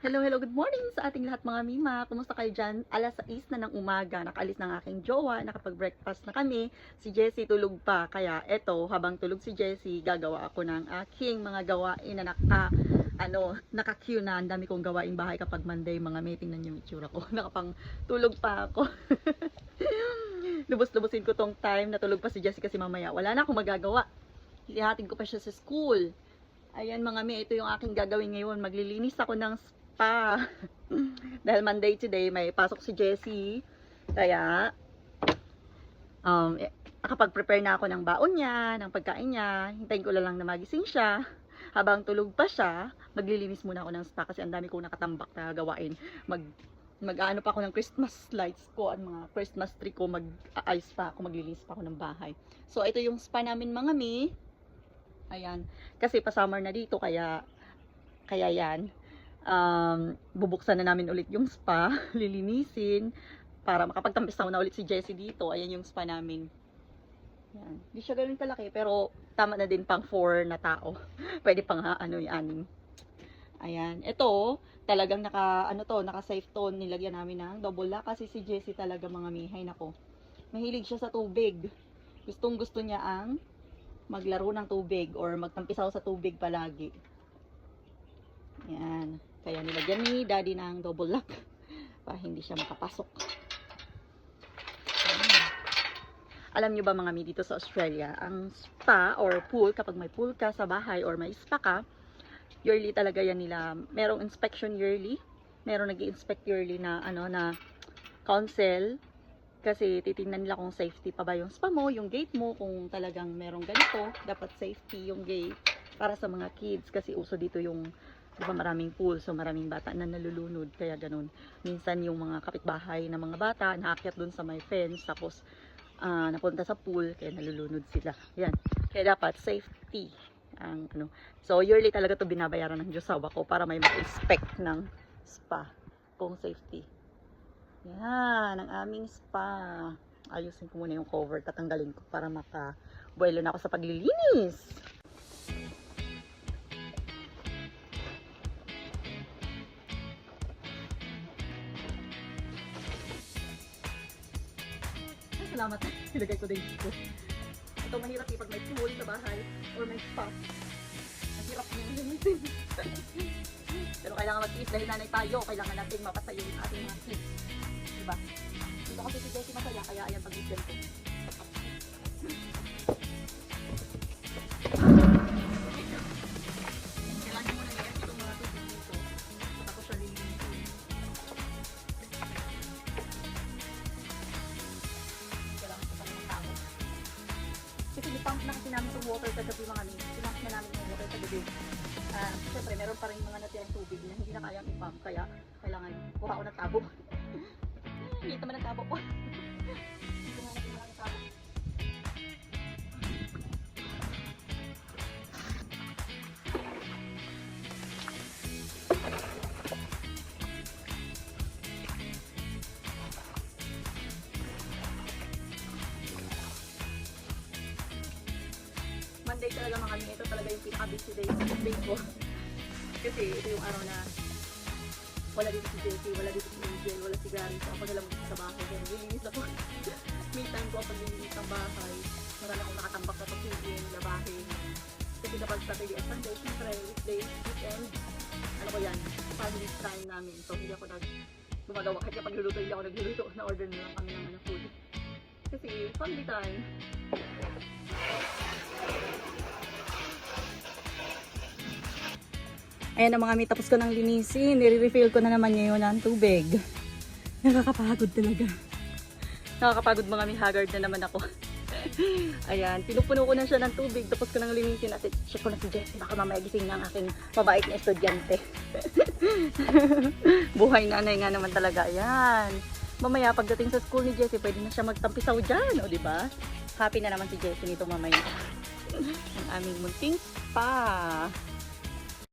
Hello, hello, good morning sa ating lahat mga mima. Kumusta kayo dyan? Alas 6 na ng umaga, nakaalis ng aking jowa, nakapag-breakfast na kami. Si Jessie tulog pa, kaya eto, habang tulog si Jessie, gagawa ako ng aking mga gawain na naka-queue na. Ang dami kong gawain bahay kapag Monday, mga may, tingnan yung itsura ko. Nakapang tulog pa ako. Lubos-lubosin ko tong time, natulog pa si Jessie kasi mamaya wala na akong magagawa. Ihatid ko pa siya sa school. Ayan mga mi, ito yung aking gagawin ngayon. Maglilinis ako ng spa. Dahil Monday today, may pasok si Jessie. Kaya, nakapag-prepare na ako ng baon niya, ng pagkain niya. Hintayin ko lang na magising siya. Habang tulog pa siya, maglilinis muna ako ng spa kasi ang dami kong nakatambak na gawain. Mag-ano pa ako ng Christmas lights ko at mga Christmas tree ko, mag-ayos pa ako, maglilinis pa ako ng bahay. So, ito yung spa namin mga mi. Ayan, kasi pa-summer na dito, kaya yan, bubuksan na namin ulit yung spa, lilinisin, para makapagtampisaw na ulit si Jessie dito. Ayan yung spa namin. Ayan. Hindi siya ganoon kalaki, pero tama na din pang 4 na tao. Pwede pang yung 6. Ayan, ito, talagang naka-safe tone, nilagyan namin ng double lock, kasi si Jessie talaga mga mihay, nako. Mahilig siya sa tubig. Gustong gusto niya ang maglaro ng tubig or magtampisaw sa tubig palagi. Yan. Kaya nilagyan ni Daddy ng double lock para hindi siya makapasok. Yan. Alam nyo ba mga mi, dito sa Australia, ang spa or pool, kapag may pool ka sa bahay or may spa ka, yearly talaga yan nila. Merong inspection yearly. Merong nag-i-inspect yearly na council. Kasi titingnan nila kung safety pa ba yung spa mo, yung gate mo, kung talagang merong ganito, dapat safety yung gate para sa mga kids. Kasi uso dito yung, diba, maraming pool, so maraming bata na nalulunod, kaya ganun. Minsan yung mga kapitbahay na mga bata, naakyat dun sa may fence, tapos napunta sa pool, kaya nalulunod sila. Yan. Kaya dapat safety ang So yearly talaga to binabayaran ng Diyosawa ko para may ma-inspect ng spa kung safety. Yan, ang aming spa. Ayusin ko muna yung cover, tatanggalin ko para makabuelo na ako sa paglilinis. Ay, salamat. Ilagay ko din dito. Ito mahirap pag may pool sa bahay or may spa. Mahirap niyang linisin. Pero kailangan mag-tiis dahil nanay tayo. Kailangan natin mapasaya yung ating mga kids. Diba? Dito kasi si Jessie masaya, kaya ayan pag-isyan ko. Kailangan muna niya itong mga tubig dito. Tapos siya lilinisin. Kailangan ko pa ng tao. Kasi nipump na kasi namin itong water sa gabi mga nin. Pinump na namin yung water sa gabi. Siyempre, meron pa rin mga natirang tubig na hindi na kayang ipump. Kaya kailangan kuha ko ng tabo. Hindi naman ang tabo ko. Hindi naman ang tabo. Monday talaga mga kami. Ito talaga yung pinaka-busy day ko. Kasi ito yung araw na wala dito si Jessie, wala dito si Angel, wala si Gary. So ako na lang sa bahay. Kaya nililinis ako. May time ko ang paglilinis ng bahay. Marami akong nakatambak na pagpigin, labahin. Kasi kapag Saturday at Sunday, siyempre, weekday, weekend, family time namin. So hindi ako gumagawa. Kahit kapag luluto, hindi ako nagluluto. Na-order na lang kami ng food. Kasi family time. Ayan na mga mi, tapos ko nang linisin. Nire-refill ko na naman ngayon ng tubig. Nakakapagod talaga. Nakakapagod mga mi, haggard na naman ako. Ayan, pinupuno ko na siya ng tubig. Tapos ko nang linisin at check ko na si Jessie. Baka mamaya gising na ang aking mabait na estudyante. Buhay nanay nga naman talaga. Ayan. Mamaya pagdating sa school ni Jessie, pwede na siya magtampisaw dyan. O diba? Happy na naman si Jessie nito mamaya. Ang aming munting spa.